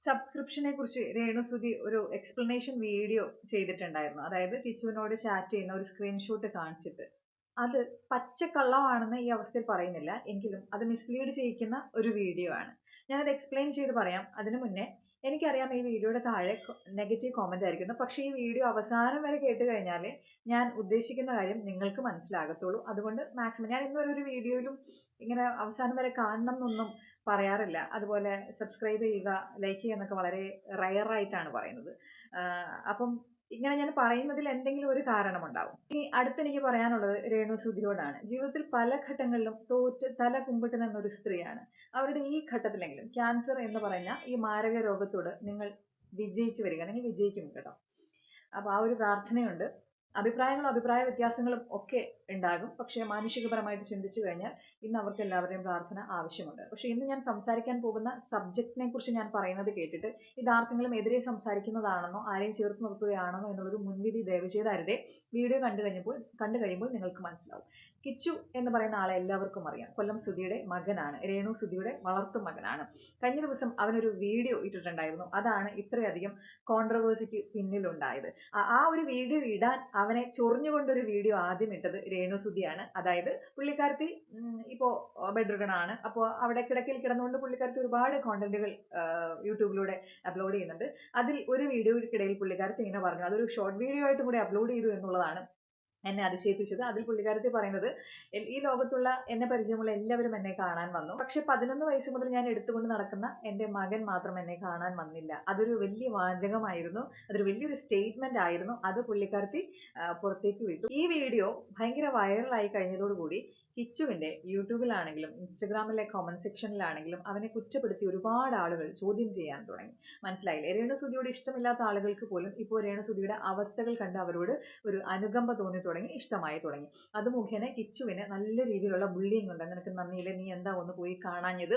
സബ്സ്ക്രിപ്ഷനെ കുറിച്ച് രേണുസുതി ഒരു എക്സ്പ്ലനേഷൻ വീഡിയോ ചെയ്തിട്ടുണ്ടായിരുന്നു. അതായത് കിച്ചുവിനോട് ചാറ്റ് ചെയ്യുന്ന ഒരു സ്ക്രീൻഷോട്ട് കാണിച്ചിട്ട് അത് പച്ചക്കള്ളമാണെന്ന് ഈ അവസ്ഥയിൽ പറയുന്നില്ല, എങ്കിലും അത് മിസ്ലീഡ് ചെയ്യിക്കുന്ന ഒരു വീഡിയോ ആണ്. ഞാനത് എക്സ്പ്ലെയിൻ ചെയ്ത് പറയാം. അതിനു മുന്നേ എനിക്കറിയാം ഈ വീഡിയോയുടെ താഴെ നെഗറ്റീവ് കോമൻ്റ് ആയിരിക്കുന്നു, പക്ഷേ ഈ വീഡിയോ അവസാനം വരെ കേട്ട് കഴിഞ്ഞാൽ ഞാൻ ഉദ്ദേശിക്കുന്ന കാര്യം നിങ്ങൾക്ക് മനസ്സിലാകത്തുള്ളൂ. അതുകൊണ്ട് മാക്സിമം ഞാൻ ഇന്നുവരെ ഒരു വീഡിയോയിലും ഇങ്ങനെ അവസാനം വരെ കാണണം എന്നൊന്നും പറയാറില്ല. അതുപോലെ സബ്സ്ക്രൈബ് ചെയ്യുക, ലൈക്ക് ചെയ്യുക എന്നൊക്കെ വളരെ റയറായിട്ടാണ് പറയുന്നത്. അപ്പം ഇങ്ങനെ ഞാൻ പറയുന്നതിൽ എന്തെങ്കിലും ഒരു കാരണമുണ്ടാവും. ഇനി അടുത്തെനിക്ക് പറയാനുള്ളത് രേണുസുതിയോടാണ്. ജീവിതത്തിൽ പല ഘട്ടങ്ങളിലും തോറ്റ് തല കുമ്പിട്ട് നിന്നൊരു സ്ത്രീയാണ്. അവരുടെ ഈ ഘട്ടത്തിലെങ്കിലും ക്യാൻസർ എന്ന് പറയുന്ന ഈ മാരക രോഗത്തോട് നിങ്ങൾ വിജയിച്ചു വരിക, നിങ്ങൾ വിജയിക്കും കേട്ടോ. അപ്പോൾ ആ ഒരു പ്രാർത്ഥനയുണ്ട്. അഭിപ്രായങ്ങളും അഭിപ്രായ വ്യത്യാസങ്ങളും ഒക്കെ ഉണ്ടാകും, പക്ഷേ മാനുഷികപരമായിട്ട് ചിന്തിച്ചു കഴിഞ്ഞാൽ ഇന്ന് അവർക്ക് എല്ലാവരുടെയും പ്രാർത്ഥന ആവശ്യമുണ്ട്. പക്ഷേ ഇന്ന് ഞാൻ സംസാരിക്കാൻ പോകുന്ന സബ്ജക്റ്റിനെ കുറിച്ച് ഞാൻ പറയുന്നത് കേട്ടിട്ട് ഇതാർക്കെങ്കിലും എതിരെ സംസാരിക്കുന്നതാണെന്നോ ആരെയും ചേർത്ത് നിർത്തുകയാണെന്നോ എന്നുള്ളൊരു മുൻവിധി ദയവ് ചെയ്ത് അരുതേ. വീഡിയോ കണ്ടു കഴിയുമ്പോൾ നിങ്ങൾക്ക് മനസ്സിലാവും. കിച്ചു എന്ന് പറയുന്ന ആളെ എല്ലാവർക്കും അറിയാം. കൊല്ലം സുധിയുടെ മകനാണ്, രേണു സുധിയുടെ വളർത്തു മകനാണ്. കഴിഞ്ഞ ദിവസം അവനൊരു വീഡിയോ ഇട്ടിട്ടുണ്ടായിരുന്നു. അതാണ് ഇത്രയധികം കോൺട്രവേഴ്സിക്ക് പിന്നിലുണ്ടായത്. ആ ഒരു വീഡിയോ ഇടാൻ അവനെ ചൊറിഞ്ഞുകൊണ്ടൊരു വീഡിയോ ആദ്യം ഇട്ടത് രേണുസുതിയാണ്. അതായത് പുള്ളിക്കാരത്തി ഇപ്പോൾ ബെഡ്റിഡനാണ്. അപ്പോൾ അവിടെ കിടക്കയിൽ കിടന്നുകൊണ്ട് പുള്ളിക്കാരത്തി ഒരുപാട് കോണ്ടന്റുകൾ യൂട്യൂബിലൂടെ അപ്ലോഡ് ചെയ്യുന്നുണ്ട്. അതിൽ ഒരു വീഡിയോയ്ക്കിടയിൽ പുള്ളിക്കാരത്തി ഇങ്ങനെ പറഞ്ഞു, അതൊരു ഷോർട്ട് വീഡിയോ ആയിട്ടും കൂടി അപ്ലോഡ് ചെയ്തു എന്നുള്ളതാണ് എന്നെ അതിശയിപ്പിച്ചത്. അതിൽ പുള്ളിക്കാരത്തി പറയുന്നത്, ഈ ലോകത്തുള്ള എന്നെ പരിചയമുള്ള എല്ലാവരും എന്നെ കാണാൻ വന്നു, പക്ഷെ 11 വയസ്സ് മുതൽ ഞാൻ എടുത്തുകൊണ്ട് നടക്കുന്ന എൻ്റെ മകൻ മാത്രം എന്നെ കാണാൻ വന്നില്ല. അതൊരു വലിയ വാചകമായിരുന്നു, അതൊരു വലിയൊരു സ്റ്റേറ്റ്മെന്റ് ആയിരുന്നു. അത് പുള്ളിക്കാരത്തി പുറത്തേക്ക് വിട്ടു. ഈ വീഡിയോ ഭയങ്കര വൈറലായി കഴിഞ്ഞതോടുകൂടി കിച്ചുവിൻ്റെ യൂട്യൂബിലാണെങ്കിലും ഇൻസ്റ്റഗ്രാമിലെ കോമൻറ്റ് സെക്ഷനിലാണെങ്കിലും അവനെ കുറ്റപ്പെടുത്തി ഒരുപാട് ആളുകൾ ചോദ്യം ചെയ്യാൻ തുടങ്ങി. മനസ്സിലായില്ലേ? രേണുസുതിയോട് ഇഷ്ടമില്ലാത്ത ആളുകൾക്ക് പോലും ഇപ്പോൾ രേണുസുതിയുടെ അവസ്ഥകൾ കണ്ട് അവരോട് ഒരു അനുകമ്പ തോന്നി തുടങ്ങി, ഇഷ്ടമായി തുടങ്ങി. അത് മുഖേന കിച്ചുവിന് നല്ല രീതിയിലുള്ള ബുള്ളിങ് ഉണ്ട്. നിനക്ക് നന്ദിയില്ല, നീ എന്താ ഒന്ന് പോയി കാണാഞ്ഞത്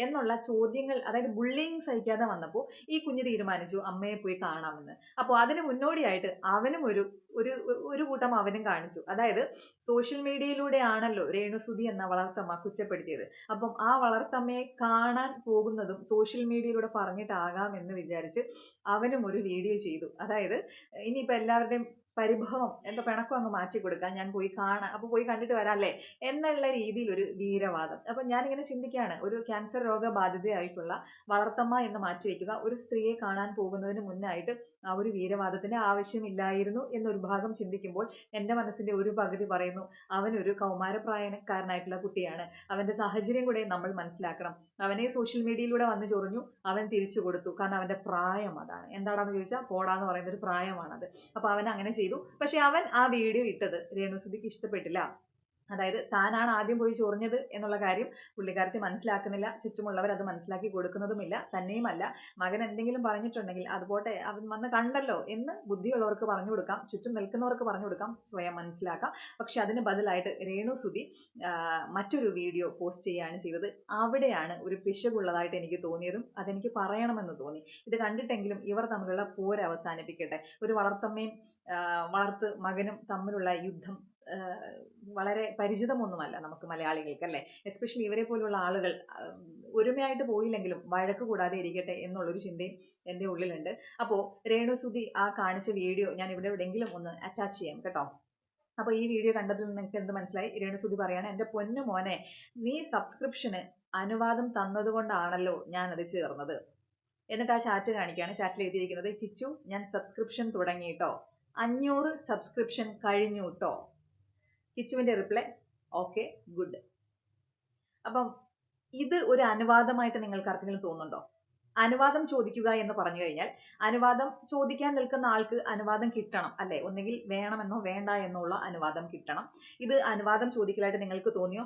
എന്നുള്ള ചോദ്യങ്ങൾ, അതായത് ബുള്ളിങ് സഹിക്കാതെ വന്നപ്പോൾ ഈ കുഞ്ഞ് തീരുമാനിച്ചു അമ്മയെ പോയി കാണാമെന്ന്. അപ്പോൾ അതിന് മുന്നോടിയായിട്ട് അവനും ഒരു കൂട്ടം അവനും കാണിച്ചു. അതായത് സോഷ്യൽ മീഡിയയിലൂടെ ആണല്ലോ രേണുസുതി എന്ന വളർത്തമ്മ കുറ്റപ്പെടുത്തിയത്. അപ്പം ആ വളർത്തമ്മയെ കാണാൻ പോകുന്നതും സോഷ്യൽ മീഡിയയിലൂടെ പറഞ്ഞിട്ടാകാം എന്ന് വിചാരിച്ച് അവനും ഒരു വീഡിയോ ചെയ്തു. അതായത് ഇനിയിപ്പോൾ എല്ലാവരുടെയും പരിഭവം എന്താ പിണക്കം അങ്ങ് മാറ്റി കൊടുക്കാം, ഞാൻ പോയി കാണാം, അപ്പോൾ പോയി കണ്ടിട്ട് വരാമല്ലേ എന്നുള്ള രീതിയിൽ ഒരു വീരവാദം. അപ്പം ഞാനിങ്ങനെ ചിന്തിക്കുകയാണ്, ഒരു ക്യാൻസർ രോഗബാധിതയായിട്ടുള്ള വളർത്തമ്മ എന്ന് മാറ്റിവെക്കുക, ഒരു സ്ത്രീയെ കാണാൻ പോകുന്നതിന് മുന്നായിട്ട് ആ ഒരു വീരവാദത്തിൻ്റെ ആവശ്യമില്ലായിരുന്നു എന്നൊരു ഭാഗം ചിന്തിക്കുമ്പോൾ എൻ്റെ മനസ്സിൻ്റെ ഒരു പകുതി പറയുന്നു, അവനൊരു കൗമാരപ്രായക്കാരനായിട്ടുള്ള കുട്ടിയാണ്, അവൻ്റെ സാഹചര്യം കൂടെ നമ്മൾ മനസ്സിലാക്കണം. അവനെ സോഷ്യൽ മീഡിയയിലൂടെ വന്ന് ചൊറിഞ്ഞു, അവൻ തിരിച്ചു കൊടുത്തു, കാരണം അവൻ്റെ പ്രായം അതാണ്. എന്താണെന്ന് ചോദിച്ചാൽ പോടാന്ന് പറയുന്ന ഒരു പ്രായമാണത്. അപ്പോൾ അവൻ അങ്ങനെ ചെയ്തു. പക്ഷെ അവൻ ആ വീഡിയോ ഇട്ടത് രേണുസുതിക്ക് ഇഷ്ടപ്പെട്ടില്ല. അതായത് താനാണ് ആദ്യം പോയി ചൊറിഞ്ഞത് എന്നുള്ള കാര്യം പുള്ളിക്കാരത്തി മനസ്സിലാക്കുന്നില്ല, ചുറ്റുമുള്ളവർ അത് മനസ്സിലാക്കി കൊടുക്കുന്നതുമില്ല. തന്നെയുമല്ല, മകൻ എന്തെങ്കിലും പറഞ്ഞിട്ടുണ്ടെങ്കിൽ അതുപോട്ടെ, അവൻ വന്ന് കണ്ടല്ലോ എന്ന് ബുദ്ധിയുള്ളവർക്ക് പറഞ്ഞു കൊടുക്കാം, ചുറ്റും നിൽക്കുന്നവർക്ക് പറഞ്ഞു കൊടുക്കാം, സ്വയം മനസ്സിലാക്കാം. പക്ഷെ അതിന് ബദലായിട്ട് രേണുസുതി മറ്റൊരു വീഡിയോ പോസ്റ്റ് ചെയ്യുകയാണ് ചെയ്തത്. അവിടെയാണ് ഒരു പിശകുള്ളതായിട്ട് എനിക്ക് തോന്നിയതും അതെനിക്ക് പറയണമെന്ന് തോന്നി. ഇത് കണ്ടിട്ടെങ്കിലും ഇവർ തമ്മിലുള്ള പോര് അവസാനിപ്പിക്കട്ടെ. ഒരു വളർത്തമ്മയും വളർത്ത് മകനും തമ്മിലുള്ള യുദ്ധം വളരെ പരിചിതമൊന്നുമല്ല നമുക്ക് മലയാളികൾക്ക്, അല്ലേ? എസ്പെഷ്യലി ഇവരെ പോലുള്ള ആളുകൾ ഒരുമയായിട്ട് പോയില്ലെങ്കിലും വഴക്ക് കൂടാതെ ഇരിക്കട്ടെ എന്നുള്ളൊരു ചിന്തയും എൻ്റെ ഉള്ളിലുണ്ട്. അപ്പോൾ രേണുസുതി ആ കാണിച്ച വീഡിയോ ഞാൻ ഇവിടെ എവിടെയെങ്കിലും ഒന്ന് അറ്റാച്ച് ചെയ്യാം കേട്ടോ. അപ്പോൾ ഈ വീഡിയോ കണ്ടതിൽ നിങ്ങൾക്ക് എന്ത് മനസ്സിലായി? രേണുസുതി പറയാണ്, എൻ്റെ പൊന്നു മോനെ, നീ സബ്സ്ക്രിപ്ഷന് അനുവാദം തന്നതുകൊണ്ടാണല്ലോ ഞാനത് ചേർന്നത്. എന്നിട്ട് ആ ചാറ്റ് കാണിക്കുകയാണ്. ചാറ്റിൽ എഴുതിയിരിക്കുന്നത്, കിച്ചു ഞാൻ സബ്സ്ക്രിപ്ഷൻ തുടങ്ങിയിട്ടോ, 500 സബ്സ്ക്രിപ്ഷൻ കഴിഞ്ഞു കേട്ടോ. കിച്ചുവിൻ്റെ റിപ്ലൈ, ഓക്കെ ഗുഡ്. അപ്പം ഇത് ഒരു അനുവാദമായിട്ട് നിങ്ങൾക്ക് ആർക്കെങ്കിലും തോന്നുന്നുണ്ടോ? അനുവാദം ചോദിക്കുക എന്ന് പറഞ്ഞു കഴിഞ്ഞാൽ അനുവാദം ചോദിക്കാൻ നിൽക്കുന്ന ആൾക്ക് അനുവാദം കിട്ടണം, അല്ലേ? ഒന്നുകിൽ വേണമെന്നോ വേണ്ട എന്നുള്ള അനുവാദം കിട്ടണം. ഇത് അനുവാദം ചോദിക്കലായിട്ട് നിങ്ങൾക്ക് തോന്നിയോ?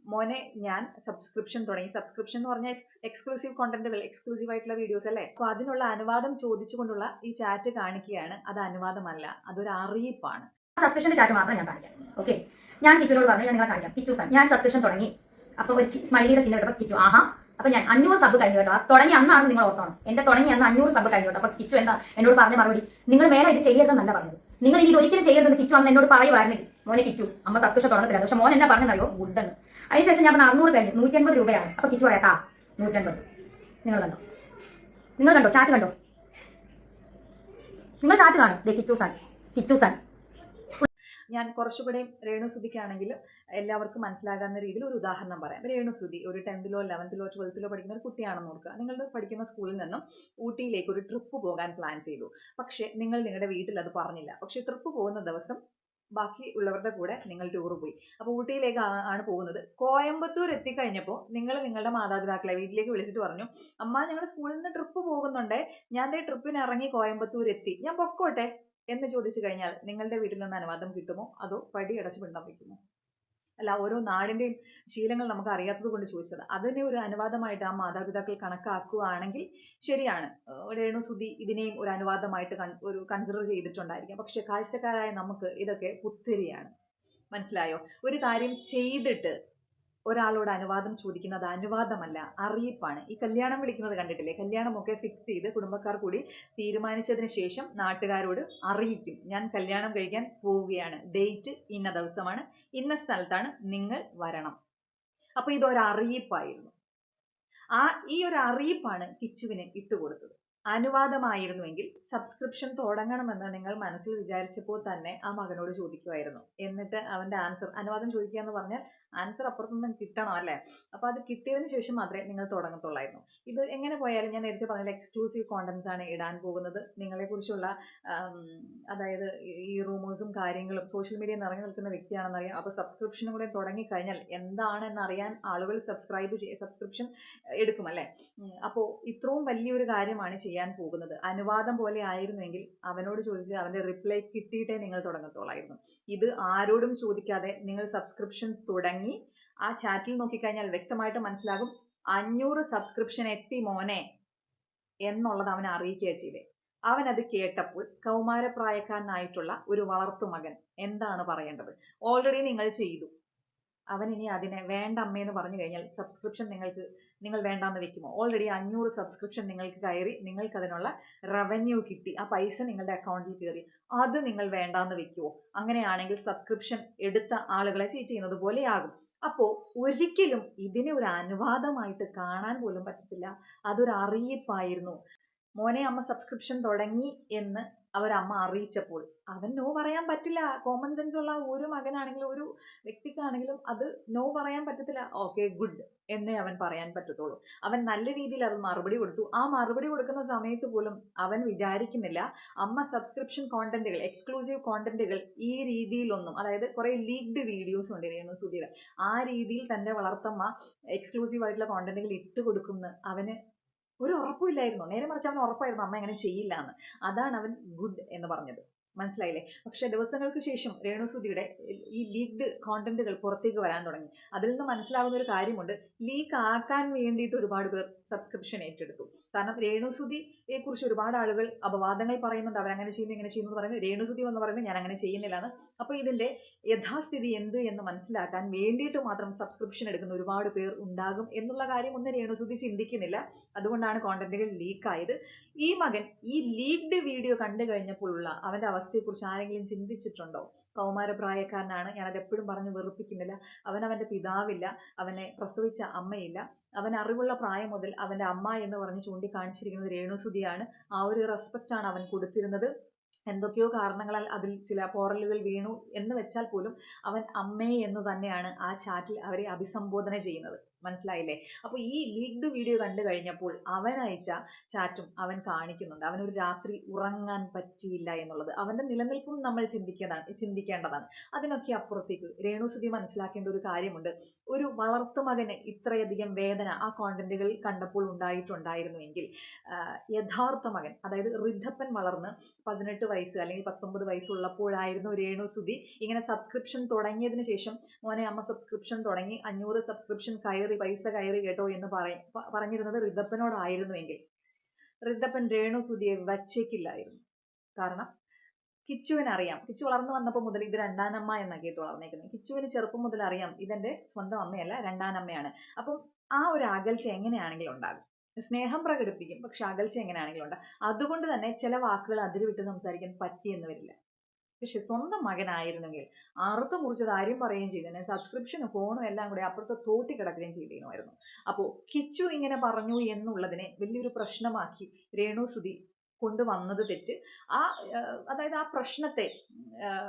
മോനെ, ഞാൻ സബ്സ്ക്രിപ്ഷൻ തുടങ്ങി. സബ്സ്ക്രിപ്ഷൻ എന്ന് പറഞ്ഞാൽ എക്സ്ക്ലൂസീവ് കോണ്ടന്റുകൾ, എക്സ്ക്ലൂസീവ് ആയിട്ടുള്ള വീഡിയോസ്, അല്ലേ? അപ്പോൾ അതിനുള്ള അനുവാദം ചോദിച്ചുകൊണ്ടുള്ള ഈ ചാറ്റ് കാണിക്കുകയാണ്. അത് അനുവാദമല്ല, അതൊരു അറിയിപ്പാണ്. സബ്സ്ക്രിപ്ഷന്റെ ചാറ്റ് മാത്രം ഞാൻ കാണിക്കാം. ഓക്കെ, ഞാൻ കിച്ചുനോട് പറഞ്ഞു, ഞാൻ നിങ്ങളെ കാണിക്കാം. കിച്ചു സാർ, ഞാൻ സബ്സ്ക്രിപ്ഷൻ തുടങ്ങി. അപ്പോൾ ഒരു സ്മൈലിയുടെ ചിഹ്നം കേട്ടോ. കിച്ചു, ആഹാ, അപ്പോൾ ഞാൻ 500 സബ് കഴിഞ്ഞു കേട്ടോ. തുടങ്ങി അന്നാണ് നിങ്ങൾ ഓർത്തോണം, എൻ്റെ തുടങ്ങി അന്ന് 500 സബ് കഴിഞ്ഞു കേട്ടോ. അപ്പോൾ കിച്ചു എന്താ എന്നോട് പറഞ്ഞ മറുപടി, നിങ്ങൾ മേലെ ഇത് ചെയ്യരുതെന്നല്ല പറഞ്ഞത്, നിങ്ങൾ ഇനി ഒരിക്കലും ചെയ്യരുതെന്ന് കിച്ചു അന്ന് എന്നോട് പറയുമായിരുന്നില്ല. മോനെ കിച്ചു, അമ്മ സബ്സ്ക്രിപ്ഷൻ തുടങ്ങത്തില്ല. പക്ഷെ മോൻ എന്നാ പറഞ്ഞറിയോ? ഗുഡെന്ന്. അതിനുശേഷം ഞാൻ 600 കഴിഞ്ഞു, 150 രൂപയാണ്. അപ്പോൾ കിച്ചു പറയാട്ടാ 150. നിങ്ങൾ കണ്ടോ? നിങ്ങൾ കണ്ടോ? ചാറ്റ് കണ്ടോ? നിങ്ങൾ ചാറ്റ് കാണും. ദേ കിച്ചു സാൻ. ഞാൻ കുറച്ചുകൂടെ രേണുസുതിക്കാണെങ്കിലും എല്ലാവർക്കും മനസ്സിലാകാവുന്ന രീതിയിൽ ഒരു ഉദാഹരണം പറയാം. രേണുസുതി ഒരു 10th 11th 12th പഠിക്കുന്ന ഒരു കുട്ടിയാണെന്ന് ഓർക്കുക. നിങ്ങളുടെ പഠിക്കുന്ന സ്കൂളിൽ നിന്നും ഊട്ടിയിലേക്ക് ഒരു ട്രിപ്പ് പോകാൻ പ്ലാൻ ചെയ്തു. പക്ഷേ നിങ്ങൾ നിങ്ങളുടെ വീട്ടിൽ അത് പറഞ്ഞില്ല. പക്ഷേ ട്രിപ്പ് പോകുന്ന ദിവസം ബാക്കി ഉള്ളവരുടെ കൂടെ നിങ്ങൾ ടൂർ പോയി. അപ്പോൾ ഊട്ടിയിലേക്ക് ആണ് പോകുന്നത്. കോയമ്പത്തൂർ എത്തിക്കഴിഞ്ഞപ്പോൾ നിങ്ങൾ നിങ്ങളുടെ മാതാപിതാക്കളെ വീട്ടിലേക്ക് വിളിച്ചിട്ട് പറഞ്ഞു, അമ്മ ഞങ്ങളുടെ സ്കൂളിൽ നിന്ന് ട്രിപ്പ് പോകുന്നുണ്ടേ, ഞാൻ ദേ ട്രിപ്പിന് ഇറങ്ങി കോയമ്പത്തൂർ എത്തി, ഞാൻ പൊക്കോട്ടെ എന്ന് ചോദിച്ചു കഴിഞ്ഞാൽ നിങ്ങളുടെ വീട്ടിൽ നിന്ന് അനുവാദം കിട്ടുമോ അതോ പടി അടച്ച് പിണ്ടം വയ്ക്കുമോ? അല്ല, ഓരോ നാടിൻ്റെയും ശീലങ്ങൾ നമുക്ക് അറിയാത്തത് കൊണ്ട് ചോദിച്ചത്. അതിനെ ഒരു അനുവാദമായിട്ട് ആ മാതാപിതാക്കൾ കണക്കാക്കുകയാണെങ്കിൽ ശരിയാണ്. രേണുസുതി ഇതിനെയും ഒരു അനുവാദമായിട്ട് ഒരു കൺസിഡർ ചെയ്തിട്ടുണ്ടായിരിക്കാം. പക്ഷെ കാഴ്ചക്കാരായ നമുക്ക് ഇതൊക്കെ പുത്തിരിയാണ്. മനസ്സിലായോ? ഒരു കാര്യം ചെയ്തിട്ട് ഒരാളോട് അനുവാദം ചോദിക്കുന്നത് അനുവാദമല്ല, അറിയിപ്പാണ്. ഈ കല്യാണം വിളിക്കുന്നത് കണ്ടിട്ടില്ലേ? കല്യാണമൊക്കെ ഫിക്സ് ചെയ്ത് കുടുംബക്കാർ കൂടി തീരുമാനിച്ചതിന് ശേഷം നാട്ടുകാരോട് അറിയിക്കും, ഞാൻ കല്യാണം കഴിക്കാൻ പോവുകയാണ്, ഡേറ്റ് ഇന്ന ദിവസമാണ്, ഇന്ന സ്ഥലത്താണ്, നിങ്ങൾ വരണം. അപ്പോൾ ഇതൊരറിയിപ്പായിരുന്നു. ഈ ഒരു അറിയിപ്പാണ് കിച്ചുവിന് ഇട്ടുകൊടുത്തത്. അനുവാദമായിരുന്നുവെങ്കിൽ സബ്സ്ക്രിപ്ഷൻ തുടങ്ങണമെന്ന് നിങ്ങൾ മനസ്സിൽ വിചാരിച്ചപ്പോൾ തന്നെ ആ മകനോട് ചോദിക്കുമായിരുന്നു. എന്നിട്ട് അവൻ്റെ ആൻസർ, അനുവാദം ചോദിക്കുക എന്ന് പറഞ്ഞാൽ ആൻസർ അപ്പുറത്തുനിന്ന് കിട്ടണം അല്ലേ? അപ്പോൾ അത് കിട്ടിയതിന് ശേഷം മാത്രമേ നിങ്ങൾ തുടങ്ങത്തുള്ളായിരുന്നു. ഇത് എങ്ങനെ പോയാലും ഞാൻ നേരത്തെ പറഞ്ഞ എക്സ്ക്ലൂസീവ് കോണ്ടൻസ് ആണ് ഇടാൻ പോകുന്നത്. നിങ്ങളെക്കുറിച്ചുള്ള അതായത് ഈ റൂമേഴ്സും കാര്യങ്ങളും സോഷ്യൽ മീഡിയ നിറഞ്ഞു നിൽക്കുന്ന വ്യക്തിയാണെന്നറിയാം. അപ്പോൾ സബ്സ്ക്രിപ്ഷനും കൂടെ തുടങ്ങിക്കഴിഞ്ഞാൽ എന്താണെന്നറിയാൻ ആളുകൾ സബ്സ്ക്രിപ്ഷൻ എടുക്കുമല്ലേ? അപ്പോൾ ഇത്രയും വലിയൊരു കാര്യമാണ് ചെയ്യാൻ പോകുന്നത്. അനുവാദം പോലെ ആയിരുന്നെങ്കിൽ അവനോട് ചോദിച്ച് അവൻ്റെ റിപ്ലൈ കിട്ടിയിട്ടേ നിങ്ങൾ തുടങ്ങത്തോളായിരുന്നു. ഇത് ആരോടും ചോദിക്കാതെ നിങ്ങൾ സബ്സ്ക്രിപ്ഷൻ തുടങ്ങി. ആ ചാറ്റിൽ നോക്കിക്കഴിഞ്ഞാൽ വ്യക്തമായിട്ട് മനസ്സിലാകും 500 സബ്സ്ക്രിപ്ഷൻ എത്തി മോനെ എന്നുള്ളത് അവനെ അറിയിക്കുക ചെയ്തേ. അവനത് കേട്ടപ്പോൾ കൗമാരപ്രായക്കാരനായിട്ടുള്ള ഒരു വളർത്തുമകൻ എന്താണ് പറയേണ്ടത്? ഓൾറെഡി നിങ്ങൾ ചെയ്തു. അവൻ ഇനി അതിനെ വേണ്ട അമ്മയെന്ന് പറഞ്ഞു കഴിഞ്ഞാൽ സബ്സ്ക്രിപ്ഷൻ നിങ്ങൾ വേണ്ടാന്ന് വെക്കുമോ? ഓൾറെഡി 500 സബ്സ്ക്രിപ്ഷൻ നിങ്ങൾക്ക് കയറി, നിങ്ങൾക്കതിനുള്ള റവന്യൂ കിട്ടി, ആ പൈസ നിങ്ങളുടെ അക്കൗണ്ടിൽ കയറി, അത് നിങ്ങൾ വേണ്ടാന്ന് വെക്കുമോ? അങ്ങനെയാണെങ്കിൽ സബ്സ്ക്രിപ്ഷൻ എടുത്ത ആളുകളെ ചീറ്റ് ചെയ്യുന്നത് പോലെയാകും. അപ്പോൾ ഒരിക്കലും ഇതിനെ ഒരു അനുവാദമായിട്ട് കാണാൻ പോലും പറ്റത്തില്ല. അതൊരു അറിയിപ്പായിരുന്നു. മോനെ അമ്മ സബ്സ്ക്രിപ്ഷൻ തുടങ്ങി എന്ന് അവരമ്മ അറിയിച്ചപ്പോൾ അവൻ നോ പറയാൻ പറ്റില്ല. കോമൺ സെൻസ് ഉള്ള ഒരു മകനാണെങ്കിലും ഒരു വ്യക്തിക്കാണെങ്കിലും അത് നോ പറയാൻ പറ്റത്തില്ല. ഓക്കെ ഗുഡ് എന്നേ അവൻ പറയാൻ പറ്റത്തുള്ളൂ. അവൻ നല്ല രീതിയിൽ അത് മറുപടി കൊടുത്തു. ആ മറുപടി കൊടുക്കുന്ന സമയത്ത് പോലും അവൻ വിചാരിക്കുന്നില്ല അമ്മ സബ്സ്ക്രിപ്ഷൻ കോണ്ടന്റുകൾ, എക്സ്ക്ലൂസീവ് കോണ്ടന്റുകൾ ഈ രീതിയിലൊന്നും, അതായത് കുറേ ലീക്ഡ് വീഡിയോസ് ഉണ്ട് രേണുസുതിയുടെ, ആ രീതിയിൽ തൻ്റെ വളർത്തമ്മ എക്സ്ക്ലൂസീവ് ആയിട്ടുള്ള കോണ്ടന്റുകൾ ഇട്ട് കൊടുക്കുമെന്ന് അവന് ഒരു ഉറപ്പില്ലായിരുന്നു. നേരെ മറിച്ച് അവന് ഉറപ്പായിരുന്നു അമ്മ അങ്ങനെ ചെയ്യില്ല എന്ന്. അതാണ് അവൻ ഗുഡ് എന്ന് പറഞ്ഞത്. മനസ്സിലായില്ലേ? പക്ഷേ ദിവസങ്ങൾക്ക് ശേഷം രേണുസുതിയുടെ ഈ ലീക്ഡ് കോണ്ടന്റുകൾ പുറത്തേക്ക് വരാൻ തുടങ്ങി. അതിൽ നിന്ന് മനസ്സിലാകുന്ന ഒരു കാര്യമുണ്ട്, ലീക്ക് ആക്കാൻ വേണ്ടിയിട്ട് ഒരുപാട് പേർ സബ്സ്ക്രിപ്ഷൻ ഏറ്റെടുത്തു. കാരണം രേണുസുതിയെ കുറിച്ച് ഒരുപാട് ആളുകൾ അപവാദങ്ങൾ പറയുന്നുണ്ട്. അവരങ്ങനെ ചെയ്യുന്നു ഇങ്ങനെ ചെയ്യുന്നു എന്ന് പറയുന്നത്. രേണുസുതി എന്ന് പറയുന്നത് ഞാൻ അങ്ങനെ ചെയ്യുന്നില്ല എന്ന്. അപ്പോൾ ഇതിൻ്റെ യഥാസ്ഥിതി എന്ത് എന്ന് മനസ്സിലാക്കാൻ വേണ്ടിയിട്ട് മാത്രം സബ്സ്ക്രിപ്ഷൻ എടുക്കുന്ന ഒരുപാട് പേർ ഉണ്ടാകും എന്നുള്ള കാര്യം ഒന്നും രേണുസുതി ചിന്തിക്കുന്നില്ല. അതുകൊണ്ടാണ് കോണ്ടന്റുകൾ ലീക്കായത്. ഈ മകൻ ഈ ലീക്ഡ് വീഡിയോ കണ്ടു കഴിഞ്ഞപ്പോഴുള്ള അവൻ്റെ അവസ്ഥയെക്കുറിച്ച് ആരെങ്കിലും ചിന്തിച്ചിട്ടുണ്ടോ? കൗമാരപ്രായക്കാരനാണ്, ഞാനത് എപ്പോഴും പറഞ്ഞ് വെറുപ്പിക്കുന്നില്ല. അവൻ്റെ പിതാവില്ല, അവനെ പ്രസവിച്ച അമ്മയില്ല. അവൻ അറിവുള്ള പ്രായം മുതൽ അവൻ്റെ അമ്മ എന്ന് പറഞ്ഞ് ചൂണ്ടിക്കാണിച്ചിരിക്കുന്നത് രേണുസുതിയാണ്. ആ ഒരു റെസ്പെക്റ്റാണ് അവൻ കൊടുത്തിരുന്നത്. എന്തൊക്കെയോ കാരണങ്ങളാൽ അതിൽ ചില പോറലുകൾ വീണു എന്ന് വെച്ചാൽ പോലും അവൻ അമ്മേ എന്ന് തന്നെയാണ് ആ ചാറ്റിൽ അവരെ അഭിസംബോധന ചെയ്യുന്നത്. മനസ്സിലായില്ലേ? അപ്പോൾ ഈ ലീക്ഡ് വീഡിയോ കണ്ടു കഴിഞ്ഞപ്പോൾ അവൻ അയച്ച ചാറ്റും അവൻ കാണിക്കുന്നുണ്ട്. അവനൊരു രാത്രി ഉറങ്ങാൻ പറ്റിയില്ല എന്നുള്ളത്. അവൻ്റെ നിലനിൽപ്പും നമ്മൾ ചിന്തിക്കേണ്ടതാണ്. അതിനൊക്കെ അപ്പുറത്തേക്ക് രേണുസുതി മനസ്സിലാക്കേണ്ട ഒരു കാര്യമുണ്ട്. ഒരു വളർത്തുമകന് ഇത്രയധികം വേദന ആ കോണ്ടന്റുകൾ കണ്ടപ്പോൾ ഉണ്ടായിട്ടുണ്ടായിരുന്നുവെങ്കിൽ യഥാർത്ഥ മകൻ, അതായത് റിദ്ധപ്പൻ വളർന്ന് 18 വയസ്സ് അല്ലെങ്കിൽ 19 വയസ്സുള്ളപ്പോഴായിരുന്നു രേണുസുതി ഇങ്ങനെ സബ്സ്ക്രിപ്ഷൻ തുടങ്ങിയതിന് ശേഷം മോനെ അമ്മ സബ്സ്ക്രിപ്ഷൻ തുടങ്ങി 500 സബ്സ്ക്രിപ്ഷൻ പൈസ കയറി കേട്ടോ എന്ന് പറഞ്ഞിരുന്നത് റിദ്ധപ്പനോടായിരുന്നുവെങ്കിൽ റിദ്ധപ്പൻ രേണുസുതിയെ വച്ചേക്കില്ലായിരുന്നു. കാരണം കിച്ചുവിനറിയാം, കിച്ചു വളർന്നു വന്നപ്പോൾ മുതൽ ഇത് രണ്ടാനമ്മ എന്നാണ് കേട്ട് വളർന്നേക്കുന്നത്. കിച്ചുവിന് ചെറുപ്പം മുതൽ അറിയാം ഇതെൻ്റെ സ്വന്തം അമ്മയല്ല, രണ്ടാനമ്മയാണ്. അപ്പം ആ ഒരു അകൽച്ച എങ്ങനെയാണെങ്കിലും ഉണ്ടാകും. സ്നേഹം പ്രകടിപ്പിക്കും, പക്ഷെ അകൽച്ച എങ്ങനെയാണെങ്കിലും ഉണ്ടാകും. അതുകൊണ്ട് തന്നെ ചില വാക്കുകൾ അതിരുവിട്ട് സംസാരിക്കാൻ പറ്റിയെന്ന് വരില്ല. പക്ഷെ സ്വന്തം മകനായിരുന്നെങ്കിൽ അറുത്ത് മുറിച്ച് കാര്യം പറയുകയും ചെയ്തേനെ, സബ്സ്ക്രിപ്ഷനും ഫോണും എല്ലാം കൂടി അപ്പുറത്ത് തോട്ടി കിടക്കുകയും ചെയ്തിരുന്നുമായിരുന്നു. അപ്പോൾ കിച്ചു ഇങ്ങനെ പറഞ്ഞു എന്നുള്ളതിനെ വലിയൊരു പ്രശ്നമാക്കി രേണുസുതി കൊണ്ടുവന്നത് തെറ്റ്. അതായത് ആ പ്രശ്നത്തെ,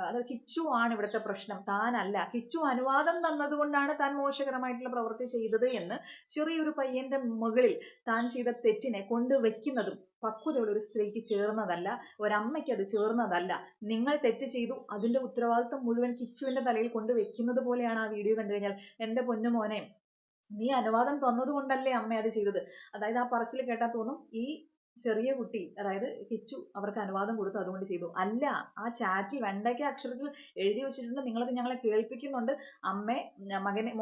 അതായത് കിച്ചു ആണ് ഇവിടുത്തെ പ്രശ്നം, താനല്ല. കിച്ചു അനുവാദം തന്നതുകൊണ്ടാണ് താൻ മോശകരമായിട്ടുള്ള പ്രവൃത്തി ചെയ്തത് എന്ന് ചെറിയൊരു പയ്യന്റെ മുകളിൽ താൻ ചെയ്ത തെറ്റിനെ കൊണ്ടുവയ്ക്കുന്നതും പക്വതയുള്ള ഒരു സ്ത്രീക്ക് ചേർന്നതല്ല, ഒരമ്മയ്ക്ക് അത് ചേർന്നതല്ല. നിങ്ങൾ തെറ്റ് ചെയ്തു, അതിന്റെ ഉത്തരവാദിത്വം മുഴുവൻ കിച്ചുവിന്റെ തലയിൽ കൊണ്ടുവയ്ക്കുന്നത് പോലെയാണ് ആ വീഡിയോ കണ്ടു കഴിഞ്ഞാൽ. എൻ്റെ പൊന്നുമോനെ, നീ അനുവാദം തന്നതുകൊണ്ടല്ലേ അമ്മ അത് ചെയ്തത്. അതായത് ആ പറച്ചിൽ കേട്ടാൽ തോന്നും ഈ ചെറിയ കുട്ടി, അതായത് കിച്ചു അവർക്ക് അനുവാദം കൊടുത്തു അതുകൊണ്ട് ചെയ്തു. അല്ല, ആ ചാറ്റിൽ വെണ്ടയ്ക്ക അക്ഷരത്തിൽ എഴുതി വെച്ചിട്ടുണ്ട്, നിങ്ങളത് ഞങ്ങളെ കേൾപ്പിക്കുന്നുണ്ട്,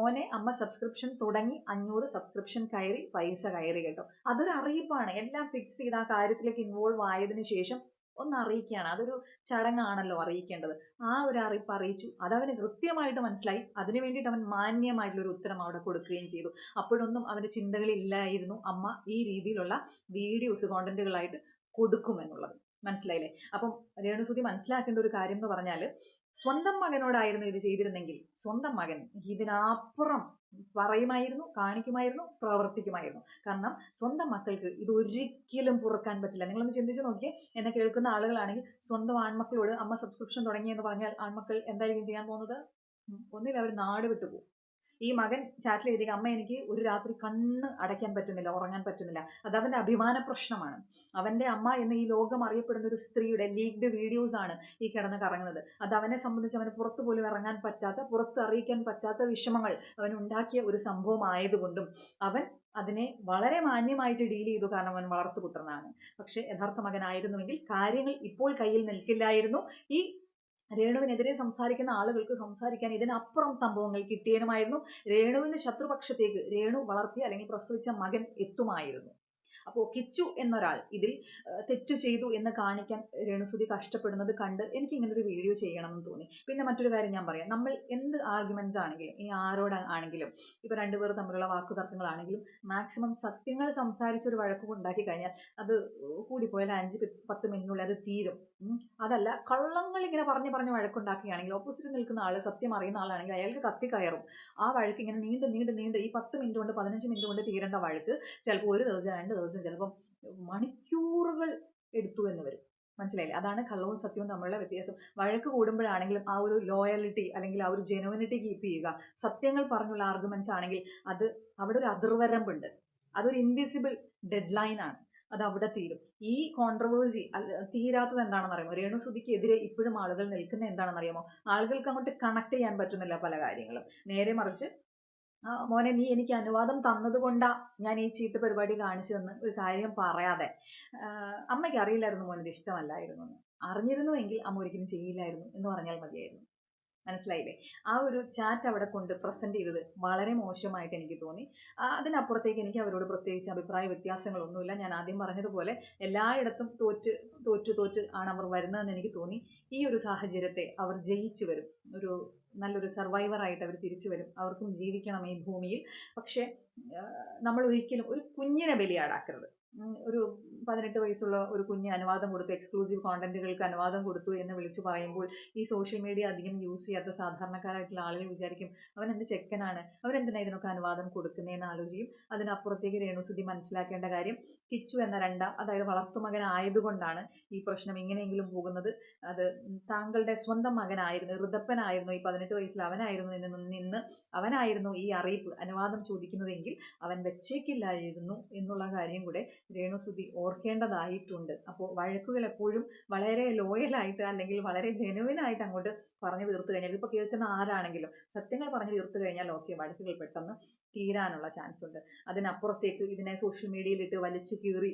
മോനെ അമ്മ സബ്സ്ക്രിപ്ഷൻ തുടങ്ങി, 500 സബ്സ്ക്രിപ്ഷൻ കയറി, പൈസ കയറി കേട്ടോ. അതൊരു അറിയിപ്പാണ്. എല്ലാം ഫിക്സ് ചെയ്ത് ആ കാര്യത്തിലേക്ക് ഇൻവോൾവ് ആയതിനു ശേഷം ഒന്ന് അറിയിക്കുകയാണ്. അതൊരു ചടങ്ങാണല്ലോ അറിയിക്കേണ്ടത്. ആ ഒരു അറിയിപ്പ് അറിയിച്ചു. അതവന് കൃത്യമായിട്ട് മനസ്സിലായി. അതിനു വേണ്ടിയിട്ട് അവൻ മാന്യമായിട്ടുള്ളൊരു ഉത്തരം അവിടെ കൊടുക്കുകയും ചെയ്തു. അപ്പോഴൊന്നും അവൻ്റെ ചിന്തകളില്ലായിരുന്നു അമ്മ ഈ രീതിയിലുള്ള വീഡിയോസ് കോണ്ടന്റുകളായിട്ട് കൊടുക്കുമെന്നുള്ളത്. മനസ്സിലായില്ലേ? അപ്പം രേണുസുതി മനസ്സിലാക്കേണ്ട ഒരു കാര്യം എന്ന് പറഞ്ഞാൽ, സ്വന്തം മകനോടായിരുന്നു ഇത് ചെയ്തിരുന്നെങ്കിൽ സ്വന്തം മകൻ ഇതിനപ്പുറം പറയുമായിരുന്നു, കാണിക്കുമായിരുന്നു, പ്രവർത്തിക്കുമായിരുന്നു. കാരണം സ്വന്തം മക്കൾക്ക് ഇതൊരിക്കലും പൊറുക്കാൻ പറ്റില്ല. നിങ്ങളൊന്ന് ചിന്തിച്ച് നോക്കിയേ. എന്നെ കേൾക്കുന്ന ആളുകളാണെങ്കിൽ സ്വന്തം ആൺമക്കളോട് അമ്മ സബ്സ്ക്രിപ്ഷൻ തുടങ്ങിയെന്ന് പറഞ്ഞാൽ ആൺമക്കൾ എന്തായിരിക്കും ചെയ്യാൻ പോകുന്നത്? ഒന്നിൽ അവർ നാട് വിട്ടുപോകും. ഈ മകൻ ചാറ്റിൽ എഴുതി, അമ്മ എനിക്ക് ഒരു രാത്രി കണ്ണ് അടയ്ക്കാൻ പറ്റുന്നില്ല, ഉറങ്ങാൻ പറ്റുന്നില്ല. അത് അവൻ്റെ അഭിമാന പ്രശ്നമാണ്. അവൻ്റെ അമ്മ എന്ന് ഈ ലോകം അറിയപ്പെടുന്ന ഒരു സ്ത്രീയുടെ ലീക്ഡ് വീഡിയോസ് ആണ് ഈ കിടന്ന് കറങ്ങുന്നത്. അത് അവനെ സംബന്ധിച്ച് അവന് പുറത്തു പോലും ഇറങ്ങാൻ പറ്റാത്ത, പുറത്ത് അറിയിക്കാൻ പറ്റാത്ത വിഷമങ്ങൾ അവൻ ഉണ്ടാക്കിയ ഒരു സംഭവമായതുകൊണ്ടും അവൻ അതിനെ വളരെ മാന്യമായിട്ട് ഡീൽ ചെയ്തു. കാരണം അവൻ വളർത്തുപുത്രനാണ്. പക്ഷേ യഥാർത്ഥ മകനായിരുന്നുവെങ്കിൽ കാര്യങ്ങൾ ഇപ്പോൾ കയ്യിൽ നിൽക്കില്ലായിരുന്നു. ഈ രേണുവിനെതിരെ സംസാരിക്കുന്ന ആളുകൾക്ക് സംസാരിക്കാൻ ഇതിനപ്പുറം സംഭവങ്ങൾ കിട്ടിയതുമായിരുന്നു. രേണുവിൻ്റെ ശത്രുപക്ഷത്തേക്ക് രേണു വളർത്തിയ അല്ലെങ്കിൽ പ്രസവിച്ച മകൻ എത്തുമായിരുന്നു. അപ്പോൾ കിച്ചു എന്നൊരാൾ ഇതിൽ തെറ്റ് ചെയ്തു എന്ന് കാണിക്കാൻ രേണുസുതി കഷ്ടപ്പെടുന്നത് കണ്ട് എനിക്ക് ഇങ്ങനൊരു വീഡിയോ ചെയ്യണമെന്ന് തോന്നി. പിന്നെ മറ്റൊരു കാര്യം ഞാൻ പറയാം. നമ്മൾ എന്ത് ആർഗ്യുമെൻറ്റ്സ് ആണെങ്കിലും, ഇനി ആരോടാണെങ്കിലും, ഇപ്പോൾ രണ്ടുപേർ തമ്മിലുള്ള വാക്കുതർക്കങ്ങളാണെങ്കിലും, മാക്സിമം സത്യങ്ങൾ സംസാരിച്ചൊരു വഴക്ക് ഉണ്ടാക്കി കഴിഞ്ഞാൽ അത് കൂടിപ്പോയാൽ 5-10 മിനിറ്റിനുള്ളിൽ അത് തീരും. അതല്ല, കള്ളങ്ങൾ ഇങ്ങനെ പറഞ്ഞ് വഴക്കുണ്ടാക്കുകയാണെങ്കിൽ ഓപ്പോസിറ്റ് നിൽക്കുന്ന ആൾ സത്യം അറിയുന്ന ആളാണെങ്കിൽ അയാൾക്ക് കത്തിക്കയറും. ആ വഴക്ക് ഇങ്ങനെ നീണ്ട് ഈ 10 മിനിറ്റ് കൊണ്ട് 15 മിനിറ്റ് കൊണ്ട് തീരേണ്ട വഴക്ക് ചിലപ്പോൾ 1 ദിവസം 2 ദിവസം ചിലപ്പം മണിക്കൂറുകൾ എടുത്തു എന്ന് വരും. മനസ്സിലായില്ലേ? അതാണ് കള്ളവും സത്യവും തമ്മിലുള്ള വ്യത്യാസം. വഴക്ക് കൂടുമ്പോഴാണെങ്കിലും ആ ഒരു ലോയലിറ്റി അല്ലെങ്കിൽ ആ ഒരു ജെനുവിനിറ്റി കീപ്പ് ചെയ്യുക. സത്യങ്ങൾ പറഞ്ഞുള്ള ആർഗ്യുമെന്റ്സ് ആണെങ്കിൽ അത് അവിടെ ഒരു അതിർവരമ്പുണ്ട്. അതൊരു ഇൻവിസിബിൾ ഡെഡ് ലൈനാണ്. അത് അവിടെ തീരും. ഈ കോൺട്രവേഴ്സി തീരാത്തത് എന്താണെന്ന് അറിയാമോ? രേണുസുതിക്കെതിരെ ഇപ്പോഴും ആളുകൾ നിൽക്കുന്ന എന്താണെന്ന് അറിയാമോ? ആളുകൾക്ക് അങ്ങോട്ട് കണക്ട് ചെയ്യാൻ പറ്റുന്നില്ല പല കാര്യങ്ങളും. നേരെ മറിച്ച്, മോനെ നീ എനിക്ക് അനുവാദം തന്നതുകൊണ്ടാ ഞാൻ ഈ ചീത്ത പരിപാടി കാണിച്ചതെന്ന് ഒരു കാര്യം പറയാതെ, അമ്മയ്ക്ക് അറിയില്ലായിരുന്നു മോനിത് ഇഷ്ടമല്ലായിരുന്നു എന്ന്. അറിഞ്ഞിരുന്നുവെങ്കിൽ അമ്മ ഒരിക്കലും ചെയ്യില്ലായിരുന്നു എന്ന് പറഞ്ഞാൽ മതിയായിരുന്നു. മനസ്സിലായില്ലേ? ആ ഒരു ചാറ്റ് അവിടെ കൊണ്ട് പ്രസൻറ്റ് ചെയ്തത് വളരെ മോശമായിട്ട് എനിക്ക് തോന്നി. അതിനപ്പുറത്തേക്ക് എനിക്ക് അവരോട് പ്രത്യേകിച്ച് അഭിപ്രായ വ്യത്യാസങ്ങളൊന്നുമില്ല. ഞാൻ ആദ്യം പറഞ്ഞതുപോലെ എല്ലായിടത്തും തോറ്റ് ആണ് അവർ വരുന്നതെന്ന് എനിക്ക് തോന്നി. ഈ ഒരു സാഹചര്യത്തെ അവർ ജയിച്ചു വരും. നല്ലൊരു സർവൈവറായിട്ട് അവർ തിരിച്ചു വരും. അവർക്കും ജീവിക്കണം ഈ ഭൂമിയിൽ. പക്ഷേ നമ്മൾ ഒരിക്കലും ഒരു കുഞ്ഞിനെ ബലിയാടാക്കരുത്. ഒരു 18 വയസ്സുള്ള ഒരു കുഞ്ഞ് അനുവാദം കൊടുത്തു, എക്സ്ക്ലൂസീവ് കോണ്ടന്റുകൾക്ക് അനുവാദം കൊടുത്തു എന്ന് വിളിച്ചു പറയുമ്പോൾ ഈ സോഷ്യൽ മീഡിയ അധികം യൂസ് ചെയ്യാത്ത സാധാരണക്കാരായിട്ടുള്ള ആളുകൾ വിചാരിക്കും അവൻ എന്ത് ചെക്കനാണ്, അവരെന്തിനാ ഇതിനൊക്കെ അനുവാദം കൊടുക്കുന്നതെന്ന് ആലോചിക്കും. അതിനപ്പുറത്തേക്ക് രേണുസുതി മനസ്സിലാക്കേണ്ട കാര്യം, കിച്ചു എന്ന അതായത് വളർത്തുമകനായതുകൊണ്ടാണ് ഈ പ്രശ്നം എങ്ങനെയെങ്കിലും പോകുന്നത്. അത് താങ്കളുടെ സ്വന്തം മകനായിരുന്നു, ഋതപ്പനായിരുന്നു, ഈ 18 വയസ്സിൽ അവനായിരുന്നു ഈ അറിയിപ്പ് അനുവാദം ചോദിക്കുന്നതെങ്കിൽ അവൻ വെച്ചേക്കില്ലായിരുന്നു എന്നുള്ള കാര്യം കൂടെ രേണുസുതി ഓർക്കേണ്ടതായിട്ടുണ്ട്. അപ്പോൾ വഴക്കുകൾ എപ്പോഴും വളരെ ലോയലായിട്ട് അല്ലെങ്കിൽ വളരെ ജെനുവിനായിട്ട് അങ്ങോട്ട് പറഞ്ഞു തീർത്തു കഴിഞ്ഞാൽ, ഇപ്പോൾ കേൾക്കുന്ന ആരാണെങ്കിലും സത്യങ്ങൾ പറഞ്ഞു തീർത്തു കഴിഞ്ഞാൽ ഓക്കെ, വഴക്കുകൾ പെട്ടെന്ന് തീരാനുള്ള ചാൻസ് ഉണ്ട്. അതിനപ്പുറത്തേക്ക് ഇതിനെ സോഷ്യൽ മീഡിയയിലിട്ട് വലിച്ചു കീറി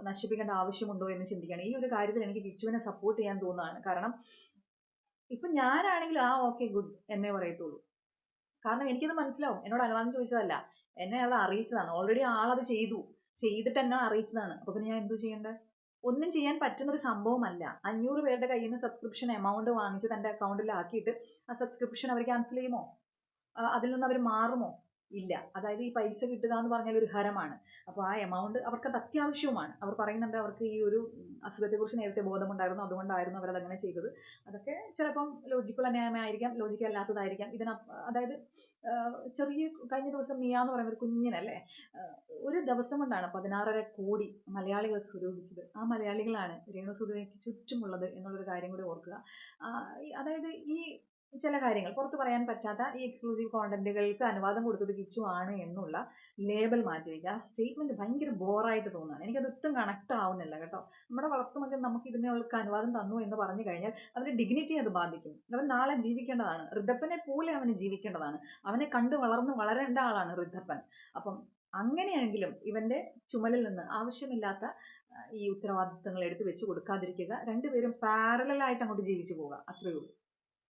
നശിപ്പിക്കേണ്ട ആവശ്യമുണ്ടോ എന്ന് ചിന്തിക്കുകയാണ്. ഈ ഒരു കാര്യത്തിൽ എനിക്ക് കിച്ചുവിനെ സപ്പോർട്ട് ചെയ്യാൻ തോന്നുകയാണ്. കാരണം ഇപ്പം ഞാനാണെങ്കിൽ ഓക്കെ ഗുഡ് എന്നേ പറയത്തുള്ളൂ. കാരണം എനിക്കത് മനസ്സിലാവും, എന്നോട് അനുവാദം ചോദിച്ചതല്ല, എന്നെ അത് അറിയിച്ചതാണ്. ഓൾറെഡി ആളത് ചെയ്തിട്ട് എന്നെ അറിയിച്ചതാണ്. അപ്പോൾ പിന്നെ ഞാൻ എന്തു ചെയ്യേണ്ടത്? ഒന്നും ചെയ്യാൻ പറ്റുന്നൊരു സംഭവമല്ല. 500 പേരുടെ കയ്യിൽ നിന്ന് സബ്സ്ക്രിപ്ഷൻ എമൗണ്ട് വാങ്ങിച്ച് തൻ്റെ അക്കൗണ്ടിലാക്കിയിട്ട് ആ സബ്സ്ക്രിപ്ഷൻ അവർ ക്യാൻസൽ ചെയ്യുമോ? അതിൽ നിന്ന് അവർ മാറുമോ? ഇല്ല. അതായത് ഈ പൈസ കിട്ടുക എന്ന് പറഞ്ഞാൽ ഒരു ഹരമാണ്. അപ്പോൾ ആ എമൗണ്ട് അവർക്കത് അത്യാവശ്യവുമാണ്. അവർ പറയുന്നുണ്ട് അവർക്ക് ഈ ഒരു അസുഖത്തെക്കുറിച്ച് നേരത്തെ ബോധമുണ്ടായിരുന്നു, അതുകൊണ്ടായിരുന്നു അവരതങ്ങനെ ചെയ്തത്. അതൊക്കെ ചിലപ്പം ലോജിക്കൽ ന്യായമായിരിക്കാം, ലോജിക്കൽ അല്ലാത്തതായിരിക്കാം. അതായത് ചെറിയ കഴിഞ്ഞ ദിവസം മിയ എന്ന് പറയുന്ന ഒരു കുഞ്ഞിനല്ലേ ഒരു ദിവസം കൊണ്ടാണ് 16.5 കോടി മലയാളികൾ സ്വരൂപിച്ചത്. ആ മലയാളികളാണ് രേണുസുധിക്ക് ചുറ്റുമുള്ളത് എന്നുള്ളൊരു കാര്യം കൂടി ഓർക്കുക. അതായത് ഈ ചില കാര്യങ്ങൾ പുറത്ത് പറയാൻ പറ്റാത്ത ഈ എക്സ്ക്ലൂസീവ് കോണ്ടന്റുകൾക്ക് അനുവാദം കൊടുത്തത് കിച്ചു ആണ് എന്നുള്ള ലേബൽ മാറ്റിവെക്കുക. ആ സ്റ്റേറ്റ്മെന്റ് ഭയങ്കര ബോറായിട്ട് തോന്നുകയാണ്. എനിക്കത് ഒട്ടും കണക്ട് ആവുന്നില്ല കേട്ടോ. നമ്മുടെ വളർത്തുമകൻ നമുക്ക് ഇതിനുള്ള അനുവാദം തന്നു എന്ന് പറഞ്ഞു കഴിഞ്ഞാൽ അവന്റെ ഡിഗ്നിറ്റി അത് ബാധിക്കും. അവൻ നാളെ ജീവിക്കേണ്ടതാണ്. ഋതപ്പനെ പോലെ അവന് ജീവിക്കേണ്ടതാണ്. അവനെ കണ്ട് വളരേണ്ട ആളാണ് ഋതപ്പൻ. അപ്പം അങ്ങനെയെങ്കിലും ഇവന്റെ ചുമലിൽ നിന്ന് ആവശ്യമില്ലാത്ത ഈ ഉത്തരവാദിത്തങ്ങൾ എടുത്തു വെച്ച് കൊടുക്കാതിരിക്കുക. രണ്ടുപേരും പാരലായിട്ട് അങ്ങോട്ട് ജീവിച്ചു പോവുക. അത്രയേ ഉള്ളൂ.